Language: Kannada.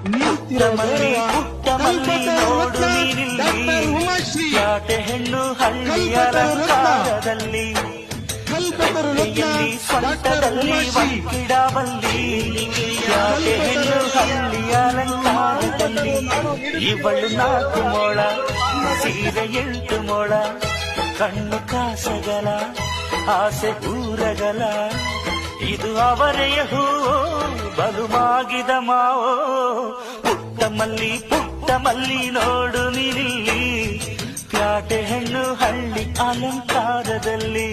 ಪುಟ್ಟಮಲ್ಲಿ ಪುಟ್ಟಮಲ್ಲಿ ನೋಡು ನೀನಿಲ್ಲಿ ಯಾಟೆ ಹೆಣ್ಣು ಹಳ್ಳಿಯ ಅಲಂಕಾರದಲ್ಲಿ ಕೈಯಲ್ಲಿ ಸ್ವಂತದಲ್ಲಿ ಕಿಡಬಲ್ಲಿ ಯಾಟೆ ಹೆಣ್ಣು ಹಳ್ಳಿಯ ಅಲಂಕಾರದಲ್ಲಿ ಇವಳು 4 ಮೊಳ ಸೀರೆ 8 ಮೊಳ ಕಣ್ಣು ಕಾಸಗಲ ಆಸೆ ಊರಗಲ ಇದು ಅವರೆಯ ಹೂವೋ ಬಲುಮಾಗಿದ ಮಾವೋ ಪುಟ್ಟಮಲ್ಲಿ ನೋಡು ನೀನಿಲ್ಲಿ ಪ್ಯಾಟೆ ಹೆಣ್ಣು ಹಳ್ಳಿ ಅಲಂಕಾರದಲ್ಲಿ